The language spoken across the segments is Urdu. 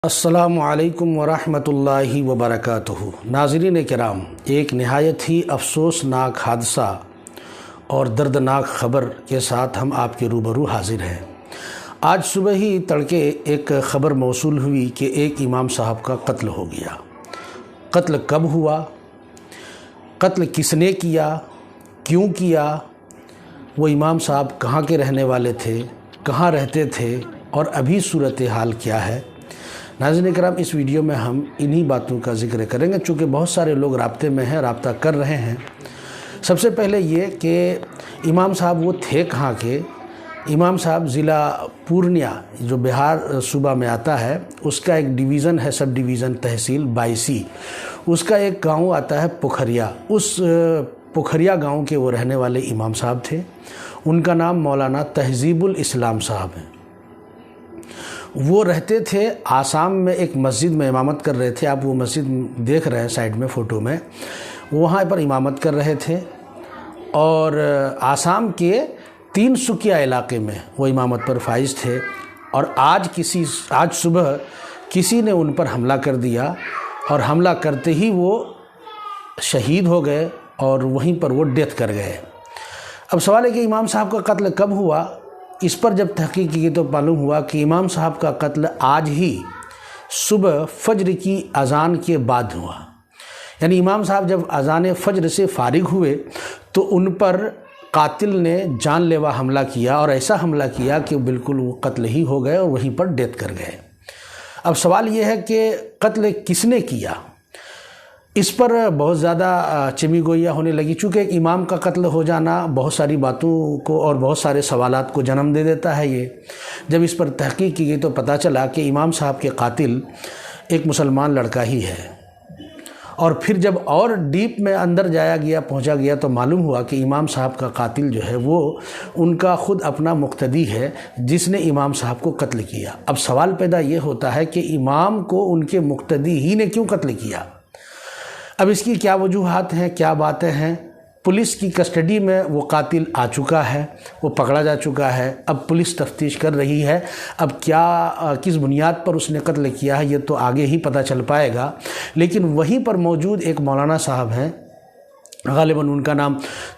السلام علیکم ورحمۃ اللہ وبرکاتہ۔ ناظرین کرام، ایک نہایت ہی افسوسناک حادثہ اور دردناک خبر کے ساتھ ہم آپ کے روبرو حاضر ہیں۔ آج صبح ہی تڑکے ایک خبر موصول ہوئی کہ ایک امام صاحب کا قتل ہو گیا۔ قتل کب ہوا؟ قتل کس نے کیا؟ کیوں کیا؟ وہ امام صاحب کہاں کے رہنے والے تھے؟ کہاں رہتے تھے؟ اور ابھی صورتحال کیا ہے؟ ناظرین کرام، اس ویڈیو میں ہم انہی باتوں کا ذکر کریں گے، چونکہ بہت سارے لوگ رابطے میں ہیں، رابطہ کر رہے ہیں۔ سب سے پہلے یہ کہ امام صاحب وہ تھے کہاں کے؟ امام صاحب ضلع پورنیہ جو بہار صوبہ میں آتا ہے، اس کا ایک ڈویژن ہے، سب ڈویژن تحصیل 22، اس کا ایک گاؤں آتا ہے پوکھریا۔ اس پوکھریا گاؤں کے وہ رہنے والے امام صاحب تھے۔ ان کا نام مولانا تہذیب الاسلام صاحب ہے۔ وہ رہتے تھے آسام میں، ایک مسجد میں امامت کر رہے تھے۔ آپ وہ مسجد دیکھ رہے ہیں سائڈ میں فوٹو میں، وہاں پر امامت کر رہے تھے، اور آسام کے تینسکیا علاقے میں وہ امامت پر فائز تھے۔ اور آج صبح کسی نے ان پر حملہ کر دیا، اور حملہ کرتے ہی وہ شہید ہو گئے، اور وہیں پر وہ ڈیتھ کر گئے۔ اب سوال ہے کہ امام صاحب کا قتل کب ہوا؟ اس پر جب تحقیق کی تو معلوم ہوا کہ امام صاحب کا قتل آج ہی صبح فجر کی اذان کے بعد ہوا۔ یعنی امام صاحب جب اذان فجر سے فارغ ہوئے تو ان پر قاتل نے جان لیوا حملہ کیا، اور ایسا حملہ کیا کہ بالکل وہ قتل ہی ہو گئے اور وہیں پر ڈیتھ کر گئے۔ اب سوال یہ ہے کہ قتل کس نے کیا؟ اس پر بہت زیادہ چمی گوئیاں ہونے لگی، چونکہ ایک امام کا قتل ہو جانا بہت ساری باتوں کو اور بہت سارے سوالات کو جنم دے دیتا ہے۔ یہ جب اس پر تحقیق کی گئی تو پتہ چلا کہ امام صاحب کے قاتل ایک مسلمان لڑکا ہی ہے۔ اور پھر جب اور ڈیپ میں اندر پہنچا گیا تو معلوم ہوا کہ امام صاحب کا قاتل جو ہے وہ ان کا خود اپنا مقتدی ہے، جس نے امام صاحب کو قتل کیا۔ اب سوال پیدا یہ ہوتا ہے کہ امام کو ان کے مقتدی ہی نے کیوں قتل کیا؟ اب اس کی کیا وجوہات ہیں، کیا باتیں ہیں؟ پولیس کی کسٹڈی میں وہ قاتل آ چکا ہے، وہ پکڑا جا چکا ہے۔ اب پولیس تفتیش کر رہی ہے۔ اب کس بنیاد پر اس نے قتل کیا ہے یہ تو آگے ہی پتہ چل پائے گا۔ لیکن وہیں پر موجود ایک مولانا صاحب ہیں، غالباً ان کا نام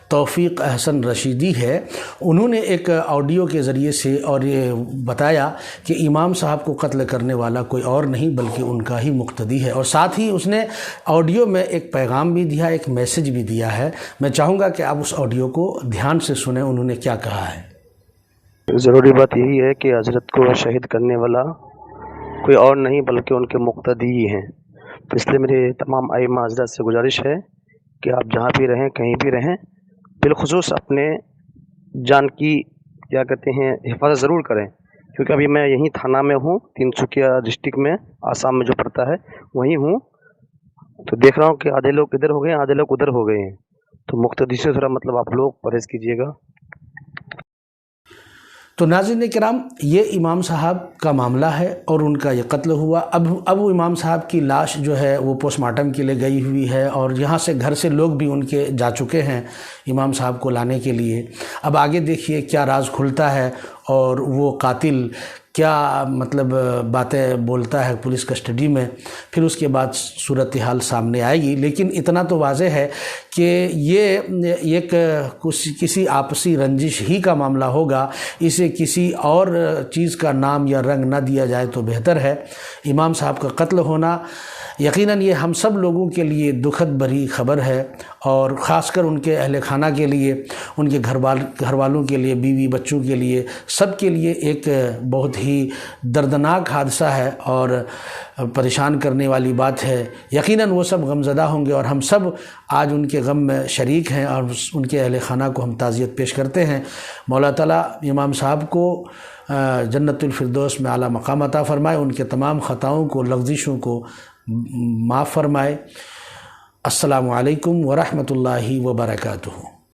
توفیق احسن رشیدی ہے۔ انہوں نے ایک آڈیو کے ذریعے سے اور یہ بتایا کہ امام صاحب کو قتل کرنے والا کوئی اور نہیں بلکہ ان کا ہی مقتدی ہے، اور ساتھ ہی اس نے آڈیو میں ایک پیغام بھی دیا، ایک میسج بھی دیا ہے۔ میں چاہوں گا کہ آپ اس آڈیو کو دھیان سے سنیں، انہوں نے کیا کہا ہے۔ ضروری بات یہی ہے کہ حضرت کو شہید کرنے والا کوئی اور نہیں بلکہ ان کے مقتدی ہی ہیں۔ تو اس لیے میرے تمام ائمہ حضرات سے گزارش ہے کہ آپ جہاں بھی رہیں، کہیں بھی رہیں، بالخصوص اپنے جان کی حفاظت ضرور کریں، کیونکہ ابھی میں یہیں تھانہ میں ہوں، تینسکیا ڈسٹرکٹ میں، آسام میں جو پڑتا ہے وہیں ہوں۔ تو دیکھ رہا ہوں کہ آدھے لوگ ادھر ہو گئے ہیں، آدھے لوگ ادھر ہو گئے ہیں۔ تو مقتدی سے تھوڑا آپ لوگ پرہیز کیجیے گا۔ تو ناظرین کرام، یہ امام صاحب کا معاملہ ہے اور ان کا یہ قتل ہوا۔ اب وہ امام صاحب کی لاش جو ہے وہ پوسٹ مارٹم کے لیے گئی ہوئی ہے، اور یہاں سے گھر سے لوگ بھی ان کے جا چکے ہیں امام صاحب کو لانے کے لیے۔ اب آگے دیکھیے کیا راز کھلتا ہے، اور وہ قاتل کیا باتیں بولتا ہے پولیس کسٹڈی میں، پھر اس کے بعد صورتحال سامنے آئے گی۔ لیکن اتنا تو واضح ہے کہ یہ ایک کسی آپسی رنجش ہی کا معاملہ ہوگا، اسے کسی اور چیز کا نام یا رنگ نہ دیا جائے تو بہتر ہے۔ امام صاحب کا قتل ہونا یقیناً یہ ہم سب لوگوں کے لیے دکھد بھری خبر ہے، اور خاص کر ان کے اہل خانہ کے لیے، ان کے گھر والوں کے لیے، بیوی بچوں کے لیے، سب کے لیے ایک بہت ہی دردناک حادثہ ہے اور پریشان کرنے والی بات ہے۔ یقیناً وہ سب غمزدہ ہوں گے، اور ہم سب آج ان کے غم میں شریک ہیں، اور ان کے اہل خانہ کو ہم تعزیت پیش کرتے ہیں۔ مولا تعالیٰ امام صاحب کو جنت الفردوس میں اعلیٰ مقام عطا فرمائے، ان کے تمام خطاؤں کو، لغزشوں کو معاف فرمائے۔ السلام علیکم ورحمۃ اللہ وبرکاتہ۔